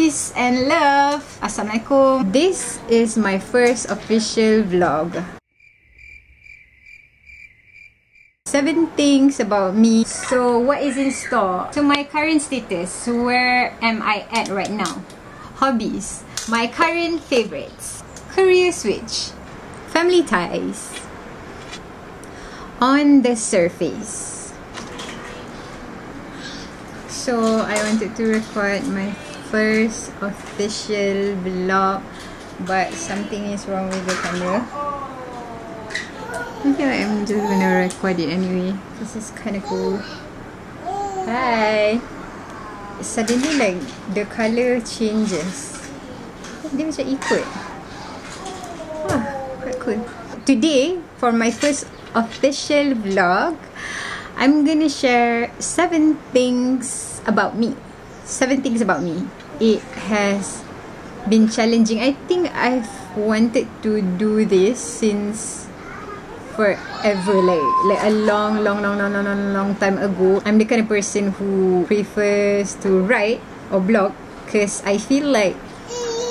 Peace and love. Assalamualaikum. This is my first official vlog. 7 things about me. So what is in store? So my current status, where am I at right now? Hobbies, my current favorites, career switch, family ties, on the surface. So I wanted to record my first official vlog, but something is wrong with the camera. I feel like I'm just gonna record it anyway. This is kind of cool. Hi. Suddenly like the color changes. Dia macam ikut. Wah, quite cool. Today, for my first official vlog, I'm gonna share 7 things about me. 7 things about me. It has been challenging. I think I've wanted to do this since forever, like a long time ago. I'm the kind of person who prefers to write or blog because I feel like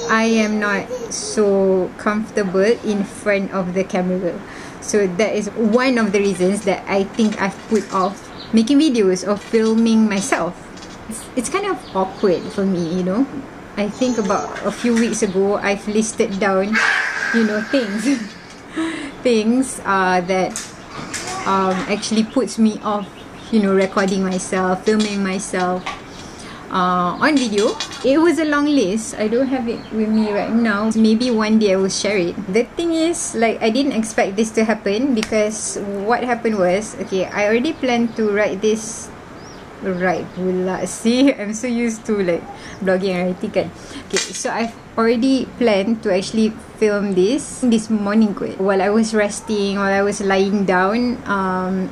I am not so comfortable in front of the camera. So that is one of the reasons that I think I've put off making videos or filming myself. It's kind of awkward for me, you know. I think about a few weeks ago, I've listed down, you know, things that actually puts me off, you know, recording myself, filming myself on video. It was a long list. I don't have it with me right now. Maybe one day I will share it. The thing is, like, I didn't expect this to happen because what happened was, okay, I already planned to write this. Right pula. See, I'm so used to like blogging and writing kan. Okay, so I've already planned to actually film this morning while I was resting, while I was lying down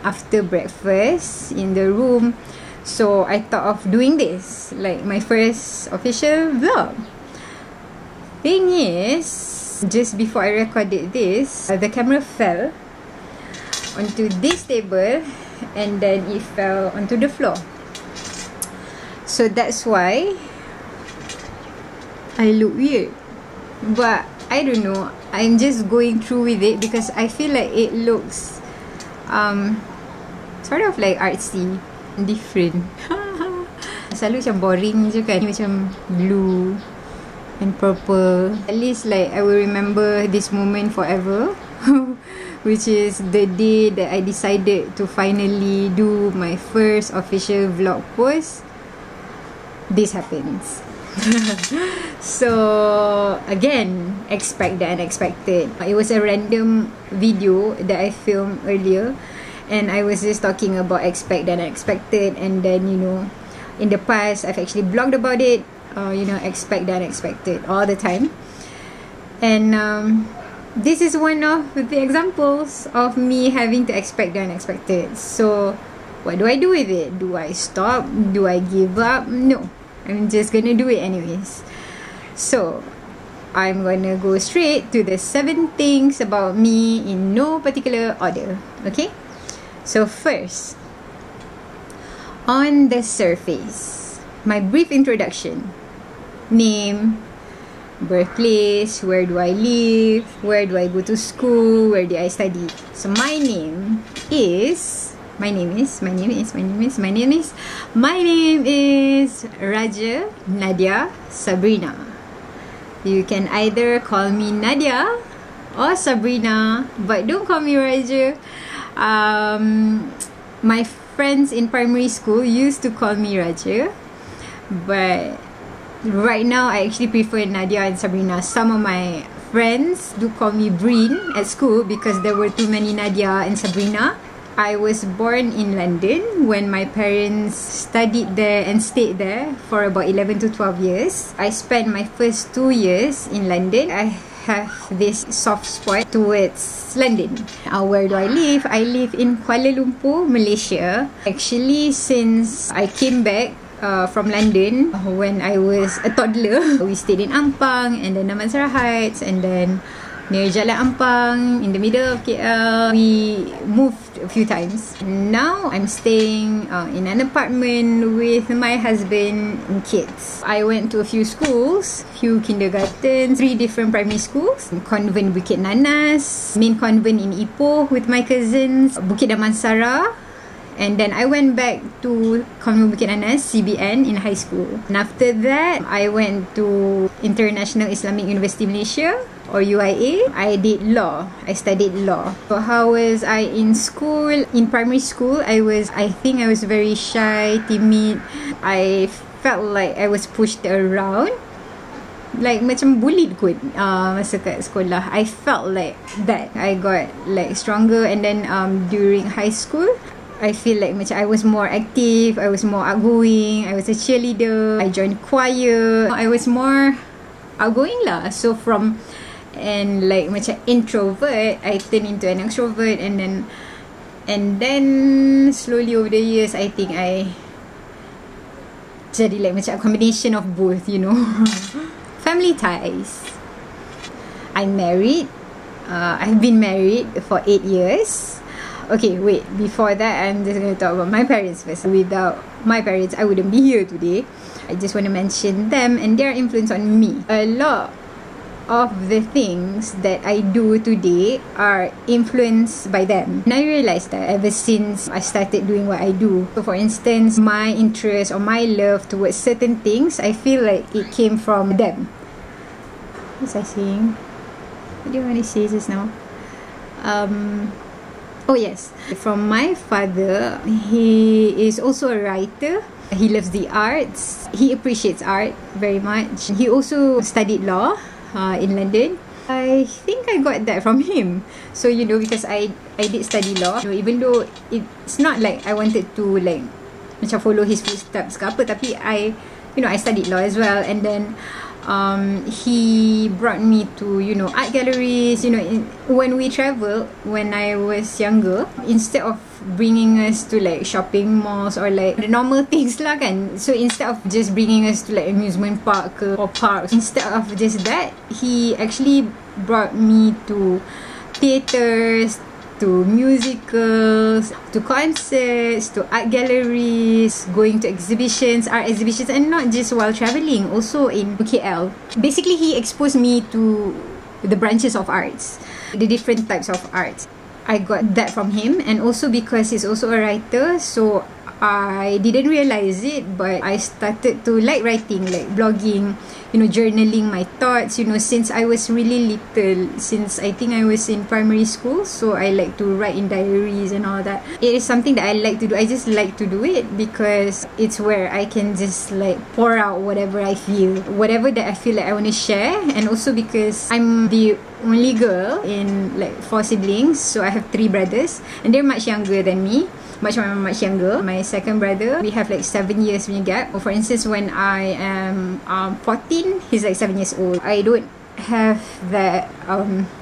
after breakfast in the room. So I thought of doing this, like my first official vlog. Thing is, just before I recorded this, the camera fell onto this table and then it fell onto the floor. So that's why I look weird. But I don't know, I'm just going through with it because I feel like it looks sort of like artsy, different. Selalu macam boring je kan, macam blue and purple. At least like I will remember this moment forever. Which is the day that I decided to finally do my first official vlog post. This happens. So again, expect the unexpected. It was a random video that I filmed earlier, and I was just talking about expect the unexpected, and then, you know, in the past I've actually blogged about it. You know, expect the unexpected all the time. And this is one of the examples of me having to expect the unexpected. So what do I do with it? Do I stop? Do I give up? No, I'm just gonna do it anyways. So I'm gonna go straight to the 7 things about me in no particular order. Okay, so first, on the surface, my brief introduction: name, birthplace, where do I live, where do I go to school, where do I study. So my name is Raja Nadia Sabrina. You can either call me Nadia or Sabrina, but don't call me Raja. My friends in primary school used to call me Raja, but right now I actually prefer Nadia and Sabrina. Some of my friends do call me Breen at school because there were too many Nadia and Sabrina. I was born in London when my parents studied there and stayed there for about 11 to 12 years. I spent my first 2 years in London. I have this soft spot towards London. Where do I live? I live in Kuala Lumpur, Malaysia. Actually, since I came back from London when I was a toddler, we stayed in Ampang and then Damansara Heights, and then near Jalan Ampang, in the middle of KL. We moved a few times. Now I'm staying in an apartment with my husband and kids. I went to a few schools, few kindergartens, 3 different primary schools. Convent Bukit Nanas, main convent in Ipoh with my cousins, Bukit Damansara. And then I went back to Convent Bukit Nanas, CBN, in high school. And after that, I went to International Islamic University Malaysia, or UIA. I did law. I studied law. So how was I in school? In primary school, I think I was very shy, timid. I felt like I was pushed around. Like macam bullied kot masa kat sekolah. I felt like that. I got like stronger, and then during high school, I feel like macam I was more active, I was more outgoing, I was a cheerleader, I joined choir, I was more outgoing lah. So from like macam introvert, I turned into an extrovert, and then slowly over the years, I think I jadi like macam a combination of both, you know. Family ties. I'm married. I've been married for 8 years. Okay, wait, before that, I'm just going to talk about my parents first. Without my parents, I wouldn't be here today. I just want to mention them and their influence on me. A lot of the things that I do today are influenced by them. And I realized that ever since I started doing what I do. So for instance, my interest or my love towards certain things, I feel like it came from them. What was I saying? What do you want to say just now? Oh yes, from my father. He is also a writer. He loves the arts. He appreciates art very much. He also studied law in London. I think I got that from him. So you know, because I did study law, you know, even though it's not like I wanted to like macam follow his footsteps ke apa, tapi I studied law as well. And then he brought me to, you know, art galleries. You know, when we travel, when I was younger, instead of bringing us to like shopping malls or like the normal things lah kan, so instead of just bringing us to like amusement park or parks, instead of just that, he actually brought me to theatres, to musicals, to concerts, to art galleries, going to exhibitions, art exhibitions, and not just while traveling, also in KL. Basically, he exposed me to the branches of arts, the different types of arts. I got that from him, and also because he's also a writer, so I didn't realize it, but I started to like writing, like blogging, you know, journaling my thoughts, you know, since I was really little, since I think I was in primary school. So I like to write in diaries and all that. It is something that I like to do. I just like to do it because it's where I can just like pour out whatever I feel, whatever that I feel like I want to share. And also because I'm the only girl in like 4 siblings, so I have 3 brothers, and they're much younger than me. Much younger. My second brother, we have like 7 years gap. For instance, when I am 14, he's like 7 years old. I don't have that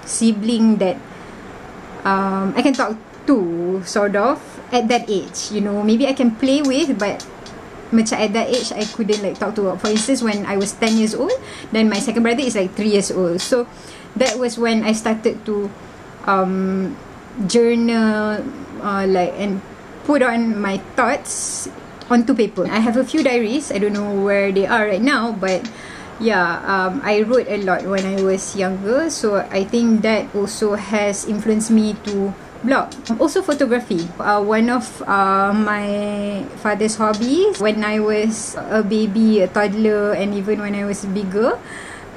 sibling that I can talk to, sort of, at that age. You know, maybe I can play with, but macam at that age, I couldn't like talk to. For instance, when I was 10 years old, then my second brother is like 3 years old. So that was when I started to journal, like, and put on my thoughts onto paper. I have a few diaries. I don't know where they are right now, but yeah, I wrote a lot when I was younger, so I think that also has influenced me to blog. Also photography. One of my father's hobbies when I was a baby, a toddler, and even when I was bigger.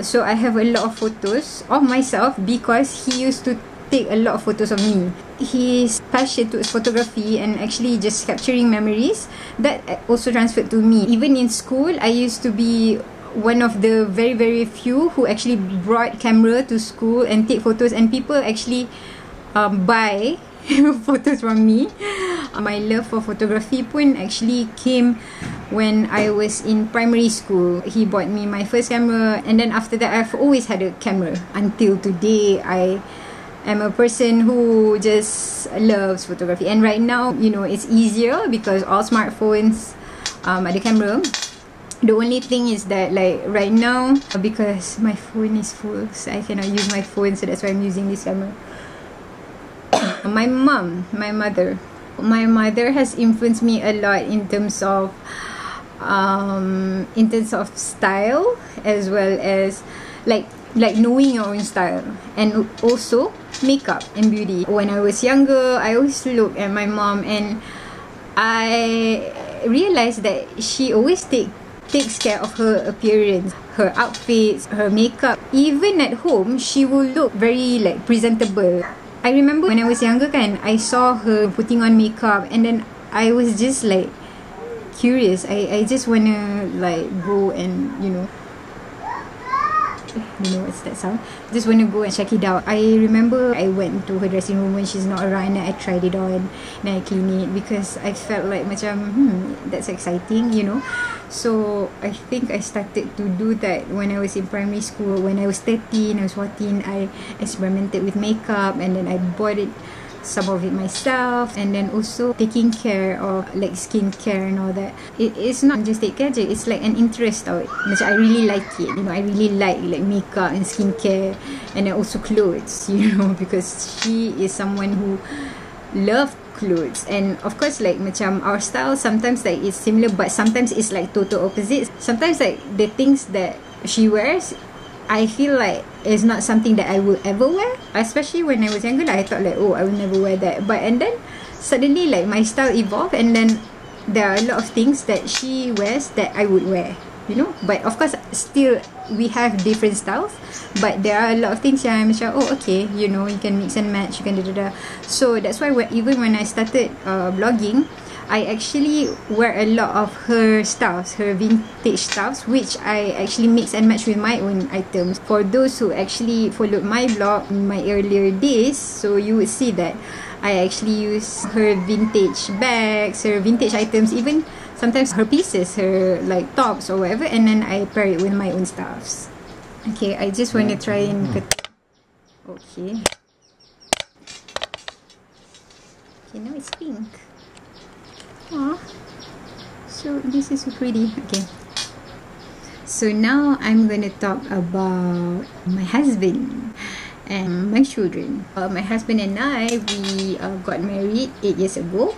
So I have a lot of photos of myself because he used to take a lot of photos of me. His passion towards photography and actually just capturing memories, that also transferred to me. Even in school, I used to be one of the very, very few who actually brought camera to school and take photos, and people actually buy photos from me. My love for photography pun actually came when I was in primary school. He bought me my first camera, and then after that, I've always had a camera. Until today, I'm a person who just loves photography. And right now, you know, it's easier because all smartphones ada camera. The only thing is that like right now, because my phone is full, so I cannot use my phone, so that's why I'm using this camera. My mother has influenced me a lot in terms of style, as well as like knowing your own style, and also makeup and beauty. When I was younger, I always look at my mom, and I realized that she always takes care of her appearance, her outfits, her makeup. Even at home, she will look very like presentable. I remember when I was younger kan, I saw her putting on makeup, and then I was just like curious. I just wanna like go and what's that sound? Just wanna go and check it out. I remember I went to her dressing room when she's not around, and I tried it on, and I clean it, because I felt like macam that's exciting, So I think I started to do that when I was in primary school. When I was 13, I was 14, I experimented with makeup, and then I bought it, some of it myself, and then also taking care of like skincare and all that. It's not just take care, it's like an interest tau. Macam I really like it, I really like makeup and skincare, and then also clothes, because she is someone who love clothes. And of course like macam our style sometimes like it's similar, but sometimes it's like total opposites. Sometimes like the things that she wears, I feel like it's not something that I will ever wear. Especially when I was younger, I thought like, oh, I will never wear that. And then suddenly like my style evolved, and then there are a lot of things that she wears that I would wear, But of course still we have different styles, but there are a lot of things yang I'm macam, oh okay, you can mix and match, you can da. So that's why even when I started blogging, I actually wear a lot of her styles, her vintage styles, which I actually mix and match with my own items. For those who actually followed my blog in my earlier days, so you would see that I actually use her vintage bags, her vintage items, even sometimes her pieces, her like tops or whatever, and then I pair it with my own stuffs. Okay, I just want to try and okay, now it's pink. Aww, so this is so pretty. Okay, so now I'm gonna talk about my husband and my children. My husband and I, we got married 8 years ago,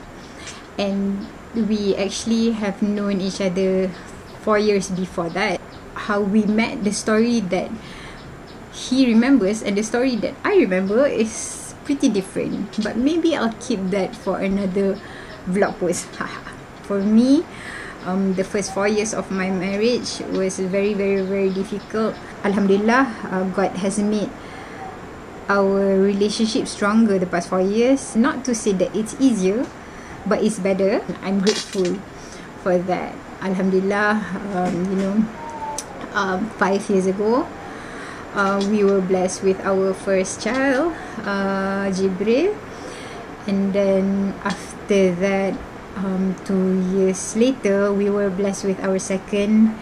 and we actually have known each other 4 years before that. How we met, the story that he remembers and the story that I remember is pretty different, but maybe I'll keep that for another vlog post. For me, the first 4 years of my marriage was very, very, very difficult. Alhamdulillah, God has made our relationship stronger the past 4 years. Not to say that it's easier, but it's better. I'm grateful for that. Alhamdulillah, 5 years ago, we were blessed with our first child, Jibril, and then after that, 2 years later, we were blessed with our second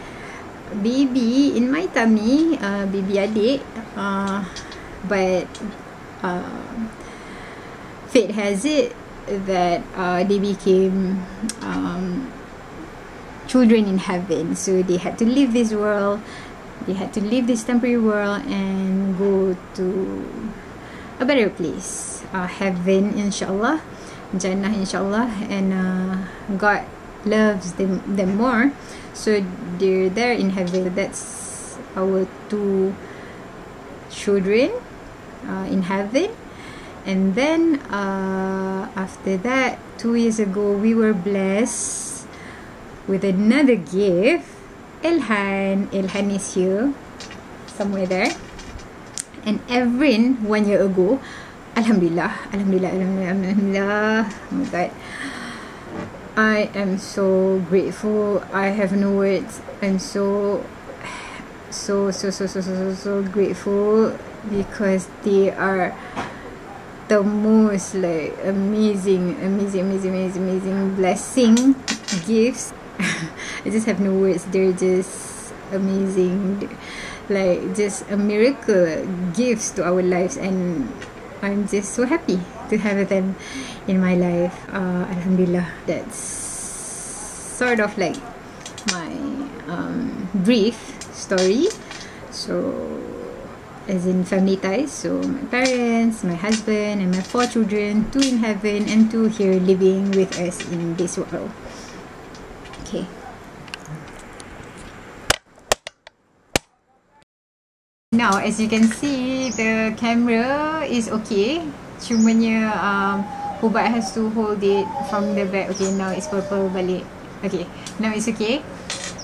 baby in my tummy, baby adik, but fate has it that they became children in heaven. So they had to leave this world, they had to leave this temporary world and go to a better place, heaven inshallah, Jannah inshallah, and God loves them more, so they're there in heaven. That's our 2 children in heaven. And then after that, 2 years ago, we were blessed with another gift. Ilhan is here somewhere there, and Evrin 1 year ago. Alhamdulillah. Oh my God, I am so grateful. I have no words. I'm so grateful, because they are the most like amazing blessing gifts. I just have no words. They're just amazing, like just a miracle gifts to our lives, and I'm just so happy to have them in my life. Alhamdulillah. That's sort of like my brief story. So, as in family ties, so my parents, my husband, and my 4 children, 2 in heaven and 2 here living with us in this world. Okay. Now, as you can see, the camera is okay. Cumanya Hubat has to hold it from the back. Okay, now it's purple balik. Okay, now it's okay.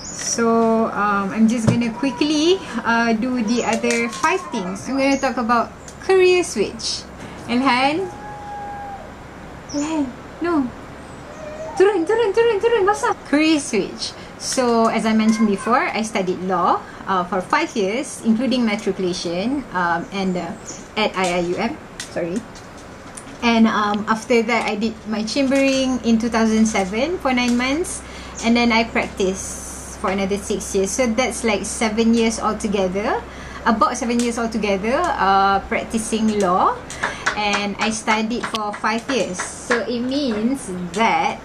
So, I'm just gonna quickly do the other 5 things. I'm gonna talk about career switch. Elhan? Elhan, no. Turun, basah. Career switch. So, as I mentioned before, I studied law for 5 years, including matriculation and at IIUM. Sorry. And after that, I did my chambering in 2007 for 9 months. And then I practiced for another 6 years. So that's like 7 years altogether. About 7 years altogether practicing law. And I studied for 5 years. So it means that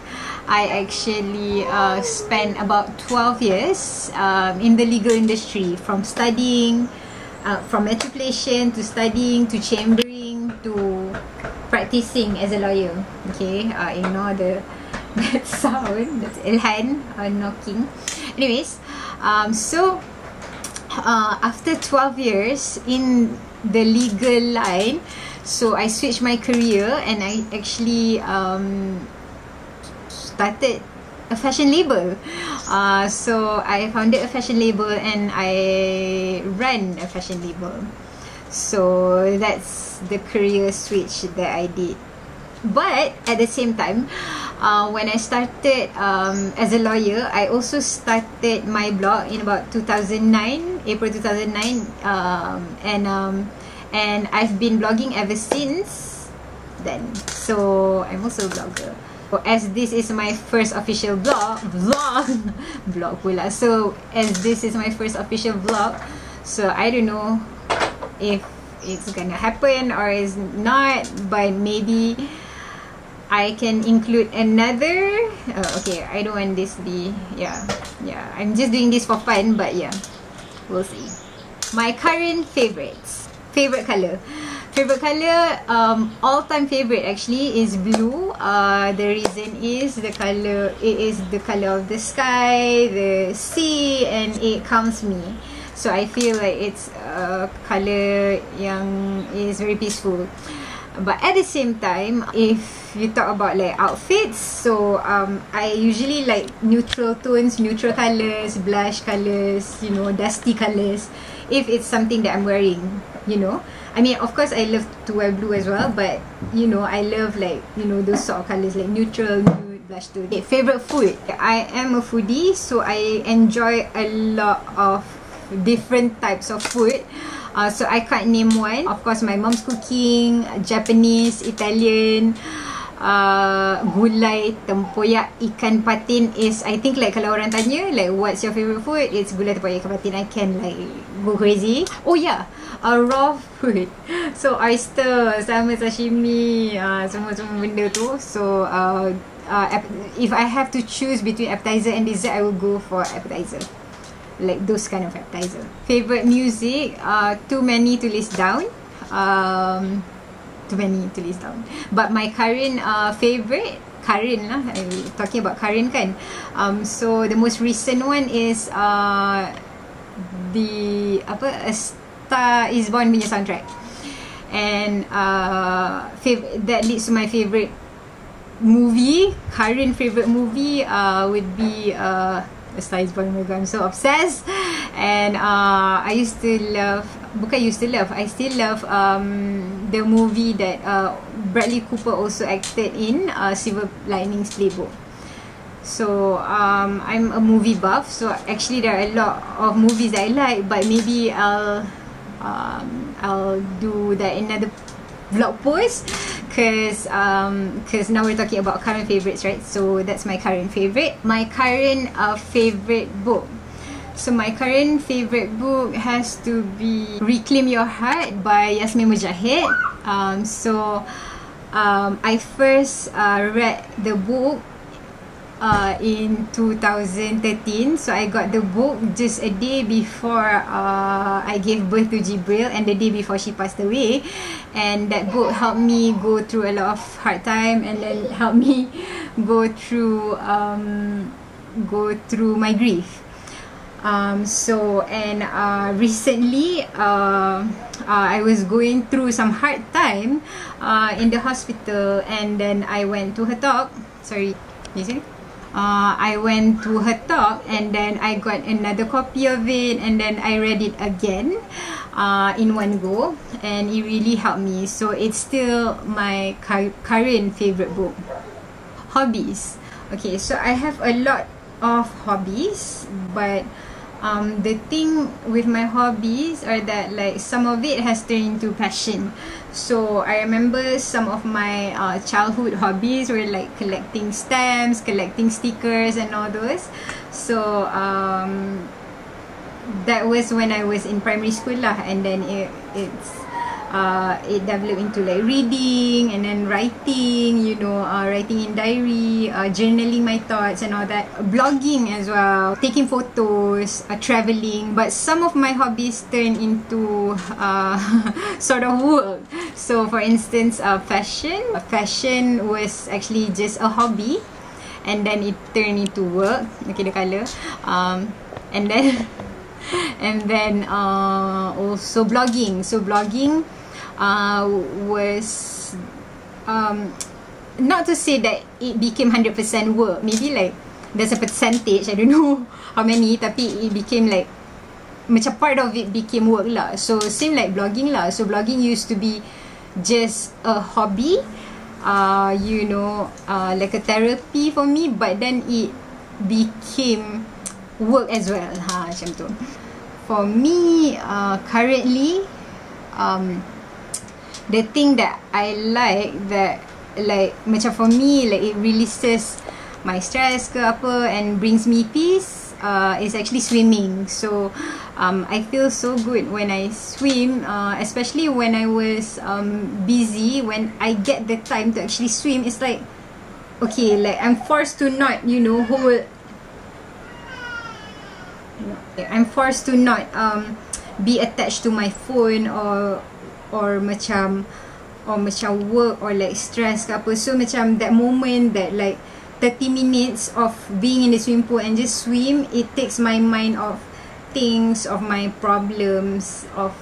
I actually spent about 12 years in the legal industry, from studying, from matriculation to studying to chambering to practicing as a lawyer. Okay, ignore that sound. That's Ilhan knocking. Anyways, so after 12 years in the legal line, so I switched my career and I actually started a fashion label. So I founded a fashion label and I ran a fashion label. So that's the career switch that I did. But at the same time, when I started as a lawyer, I also started my blog in about 2009, April 2009, and I've been blogging ever since then. So I'm also a blogger. As this is my first official blog pula. So as this is my first official vlog, so I don't know if it's gonna happen or is not, but maybe I can include another. Okay, I don't want this to be, yeah, I'm just doing this for fun, but yeah, we'll see. My current favorite color, all-time favorite actually is blue. The reason is the color. It is the color of the sky, the sea, and it calms me. So I feel like it's a color yang is very peaceful. But at the same time, if you talk about like outfits, so I usually like neutral tones, neutral colors, blush colors, you know, dusty colors, if it's something that I'm wearing, you know. I mean, of course I love to wear blue as well, but you know, I love like, you know, those sort of colors like neutral, nude, blush tone. Okay, favorite food. I am a foodie, so I enjoy a lot of different types of food. So I can't name one. Of course, my mom's cooking, Japanese, Italian, gulai, tempoyak, ikan patin is, I think like kalau orang tanya like what's your favorite food, it's gulai tempoyak ikan patin. I can like go crazy. Oh yeah, raw food. So oyster, sama sashimi, semua benda tu. So if I have to choose between appetizer and dessert, I will go for appetizer. Like those kind of appetizer. Favorite music, too many to list down. But my current favorite, current lah, talking about current kan. So the most recent one is the A Star Is Born punya soundtrack. And that leads to my favorite movie. Current favorite movie would be A Star Is Born. I'm so obsessed. And I still love the movie that Bradley Cooper also acted in, Silver Linings Playbook. So I'm a movie buff, so actually there are a lot of movies that I like, but maybe I'll do that in another vlog post, because now we're talking about current favorites, right? So that's my current favorite. My current favorite book. So my current favorite book has to be Reclaim Your Heart by Yasmin Mujahid. I first read the book in 2013. So I got the book just a day before I gave birth to Jibril, and the day before she passed away. And that book helped me go through a lot of hard time, and then helped me go through my grief. Recently I was going through some hard time in the hospital, and then I went to her talk. Sorry, you see? I went to her talk, and then I got another copy of it, and then I read it again in one go, and it really helped me. So it's still my current favorite book. Hobbies. Okay, so I have a lot of hobbies, but the thing with my hobbies are that, like, some of it has turned into passion. So I remember some of my childhood hobbies were like collecting stamps, collecting stickers, and all those. So that was when I was in primary school lah, and then it developed into like reading, and then writing, you know, writing in diary, journaling my thoughts and all that, blogging as well, taking photos, traveling. But some of my hobbies turn into sort of work. So for instance, fashion was actually just a hobby, and then it turned into work. Okay, the colour, and then also blogging. So blogging was not to say that it became 100% work. Maybe like there's a percentage, I don't know how many, tapi it became like macam part of it became work lah. So same like blogging lah. So blogging used to be just a hobby, you know, like a therapy for me, but then it became work as well. Macam tu. For me, currently, the thing that I like, that like macam for me, like it releases my stress ke apa and brings me peace, is actually swimming. So I feel so good when I swim, especially when I was busy. When I get the time to actually swim, it's like, okay, like I'm forced to not, you know, I'm forced to not be attached to my phone or macam work or like stress ke apa. So macam that moment, that like 30 minutes of being in the swimming pool and just swim, it takes my mind off things, of my problems, of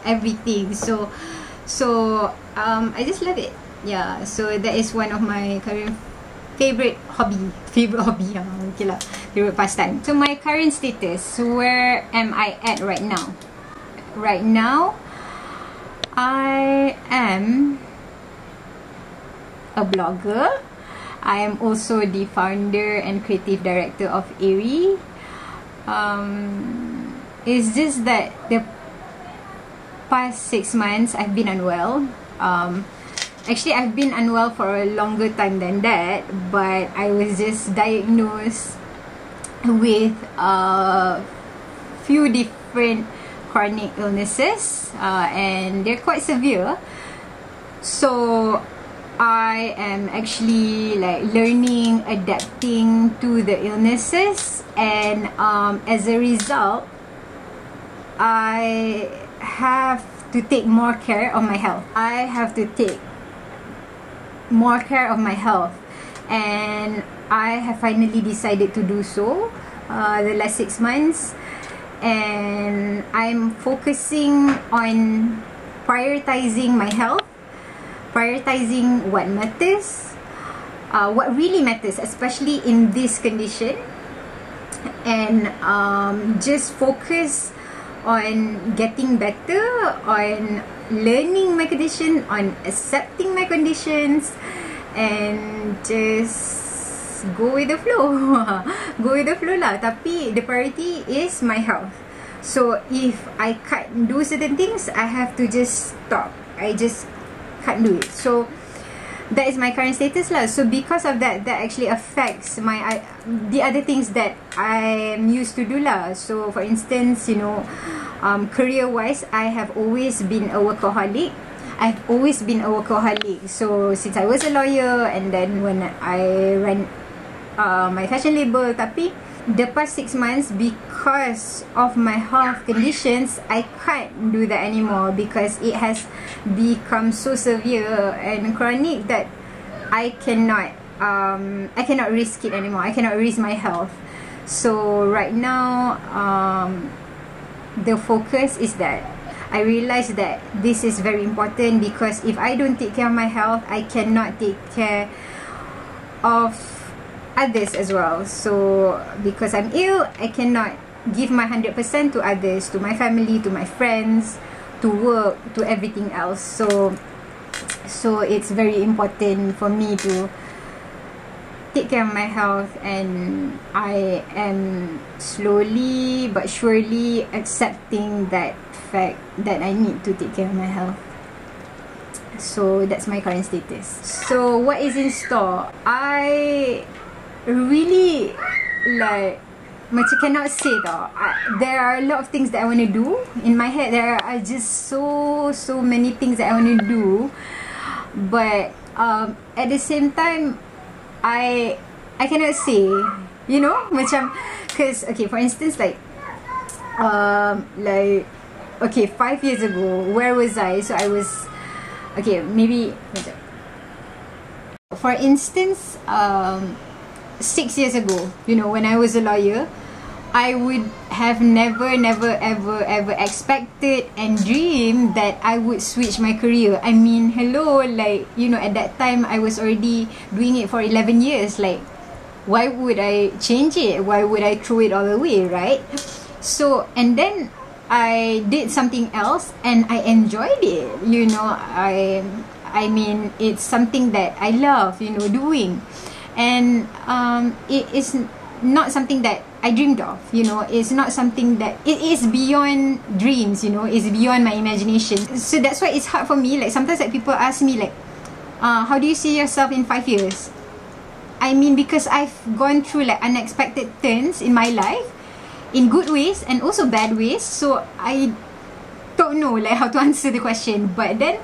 everything. So I just love it. Yeah, so that is one of my current favorite hobby, okay lah, favorite pastime. So my current status, where am I at right now? Right now, I am a blogger. I am also the founder and creative director of Airy. It's just that the past 6 months I've been unwell. Actually, I've been unwell for a longer time than that, but I was just diagnosed with a few different chronic illnesses, and they're quite severe. So I am actually like learning, adapting to the illnesses, and as a result, I have to take more care of my health. I have to take more care of my health, and I have finally decided to do so the last 6 months. And I'm focusing on prioritizing my health, prioritizing what matters, what really matters, especially in this condition, and just focus on getting better, on learning my condition, on accepting my conditions, and just go with the flow. Go with the flow lah. Tapi the priority is my health. So if I can't do certain things, I have to just stop. I just can't do it. So that is my current status lah. So because of that, that actually affects my the other things that I am used to do lah. So for instance, you know, career wise, I have always been a workaholic. I've always been a workaholic. So since I was a lawyer, and then when I ran my fashion label. Tapi the past 6 months, because of my health conditions, I can't do that anymore because it has become so severe and chronic that I cannot risk it anymore. I cannot risk my health. So right now, the focus is that I realize that this is very important, because if I don't take care of my health, I cannot take care of others as well. So because I'm ill, I cannot give my 100% to others, to my family, to my friends, to work, to everything else. So it's very important for me to take care of my health, and I am slowly but surely accepting that fact that I need to take care of my health. So that's my current status. So what is in store? I really like macam cannot say tau. There are a lot of things that I want to do in my head. There are just so many things that I want to do, but at the same time I cannot say, you know, macam, cause okay, for instance, like okay, 5 years ago, where was I? So I was, okay, maybe, for instance, 6 years ago, you know, when I was a lawyer, I would have never ever expected and dreamed that I would switch my career. I mean, hello, like, you know, at that time I was already doing it for 11 years. Like, why would I change it? Why would I throw it all away, right? So, and then I did something else and I enjoyed it, you know. I mean, it's something that I love, you know, doing. And it is not something that I dreamed of, you know. It's not something that, it is beyond dreams, you know. It's beyond my imagination. So that's why it's hard for me. Like, sometimes like people ask me like, how do you see yourself in 5 years? I mean, because I've gone through like unexpected turns in my life, in good ways and also bad ways. So I don't know like how to answer the question. But then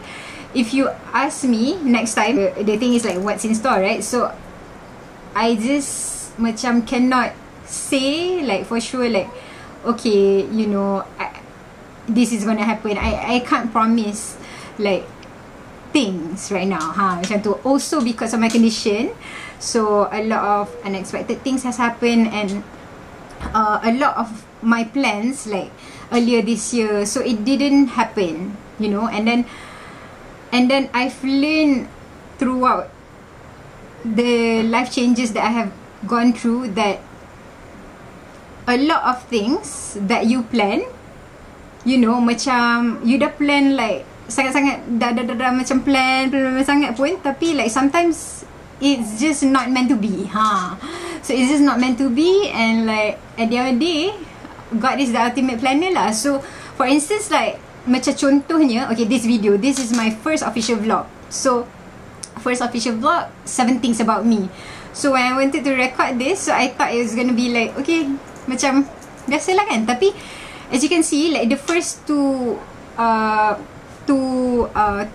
if you ask me next time, the thing is like, what's in store, right? So I just macam cannot say like for sure like, okay, you know, this is gonna happen. I can't promise like things right now, macam tu. Also because of my condition, so a lot of unexpected things has happened, and a lot of my plans like earlier this year, so it didn't happen, you know. And then I've learned throughout the life changes that I have gone through that a lot of things that you plan, you know, macam you dah plan like sangat-sangat dah macam plan sangat pun, tapi like sometimes it's just not meant to be, so it's just not meant to be. And like at the end of the day, God is the ultimate planner lah. So for instance, like macam contohnya, okay, this video, this is my first official vlog. So first official vlog, 7 things about me. So when I wanted to record this, so I thought it was gonna be like, okay, macam biasalah kan. Tapi as you can see, like the first two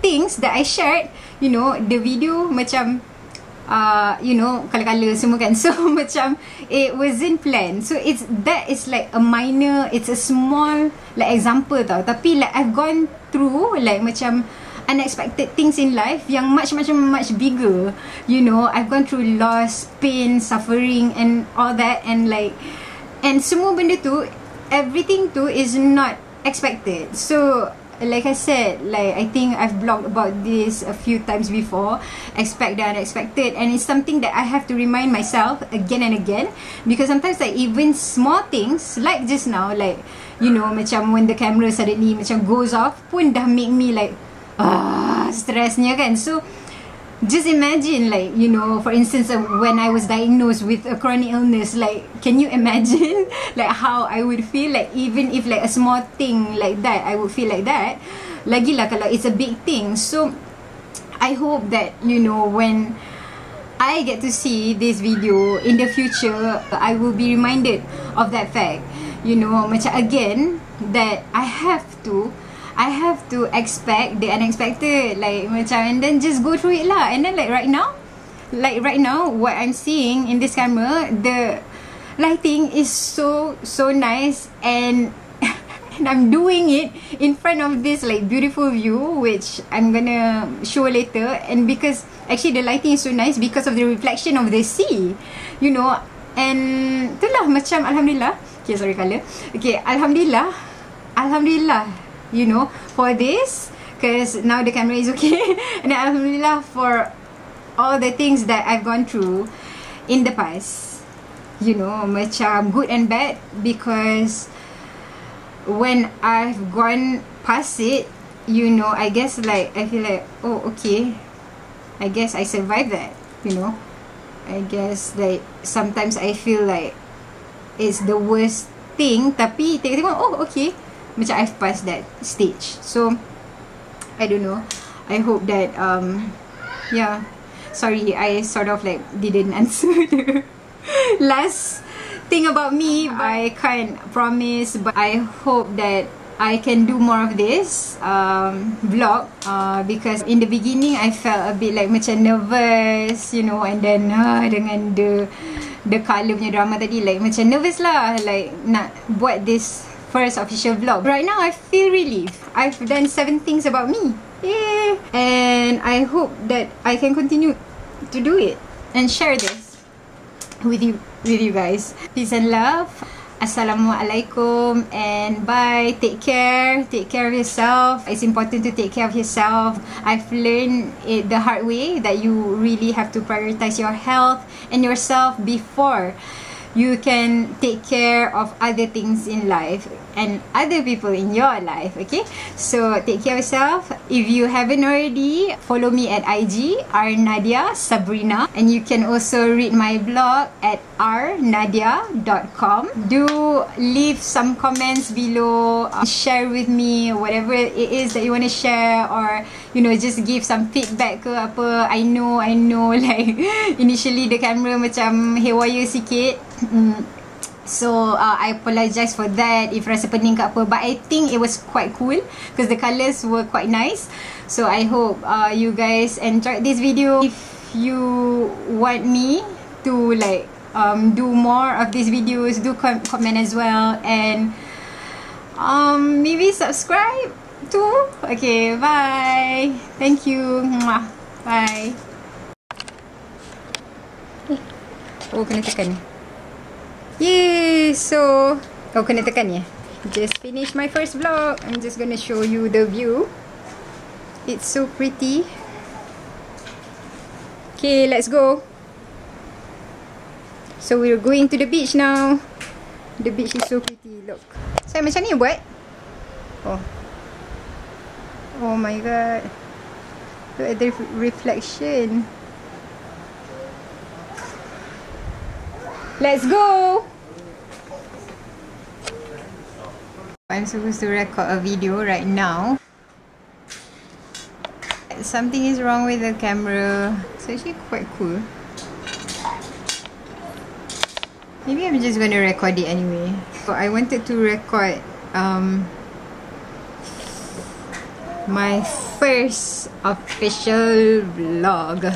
things that I shared, you know, the video macam you know, color semua kan. So macam it wasn't planned. So that is like a minor, it's a small like example tau. Tapi like I've gone through like macam unexpected things in life yang much bigger, you know. I've gone through loss, pain, suffering and all that, and like, and semua benda tu, everything tu is not expected. So like I said, like I think I've blogged about this a few times before, expect the unexpected. And it's something that I have to remind myself again and again, because sometimes like even small things, like just now, like, you know, macam when the camera suddenly macam goes off pun dah make me like stressnya kan. So just imagine, like, you know, for instance, when I was diagnosed with a chronic illness, like, can you imagine like how I would feel? Like, even if like a small thing like that, I would feel like that. Lagilah kalau it's a big thing. So I hope that, you know, when I get to see this video in the future, I will be reminded of that fact, you know, macam again, that I have to expect the unexpected, like macam, and then just go through it lah. And then like right now, like right now, what I'm seeing in this camera, the lighting is so nice, and and I'm doing it in front of this like beautiful view, which I'm gonna show later. And because actually the lighting is so nice because of the reflection of the sea, you know. And itulah macam alhamdulillah. Okay, sorry colour. Okay, alhamdulillah, you know, for this, because now the camera is okay. And then alhamdulillah for all the things that I've gone through in the past, you know, macam good and bad, because when I've gone past it, you know, I guess like I feel like, oh okay, I guess I survived that, you know. I guess like sometimes I feel like it's the worst thing, tapi tengok-tengok, oh okay, macam I've passed that stage. So I don't know, I hope that yeah, sorry I sort of like didn't answer the last thing about me. I can't promise, but I hope that I can do more of this vlog, because in the beginning I felt a bit like macam nervous, you know. And then dengan the colour punya drama tadi, like macam nervous lah, like nak buat this first official vlog. Right now I feel relieved. I've done 7 things about me, yay! And I hope that I can continue to do it and share this with you guys. Peace and love. Assalamualaikum and bye. Take care of yourself. It's important to take care of yourself. I've learned it the hard way that you really have to prioritize your health and yourself before you can take care of other things in life and other people in your life. Okay, so take care of yourself. If you haven't already, follow me at IG Nadia Sabrina, and you can also read my blog at rnadia.com. Do leave some comments below, share with me whatever it is that you want to share, or you know, just give some feedback ke apa. I know like initially the camera macam haywire sikit. So I apologize for that if rasa pening ke apa, but I think it was quite cool because the colours were quite nice. So I hope you guys enjoyed this video. If you want me to like do more of these videos, do comment as well, and maybe subscribe too. Okay, bye. Thank you. Bye. Oh, kena tekan. Yay! So, kena tekan ya. Just finished my first vlog. I'm just gonna show you the view. It's so pretty. Okay, let's go. So we're going to the beach now. The beach is so pretty. Look. Saya macam ni buat. Oh my god. Look at the reflection. Let's go! I'm supposed to record a video right now. Something is wrong with the camera. It's actually quite cool. Maybe I'm just going to record it anyway. So I wanted to record my first official vlog.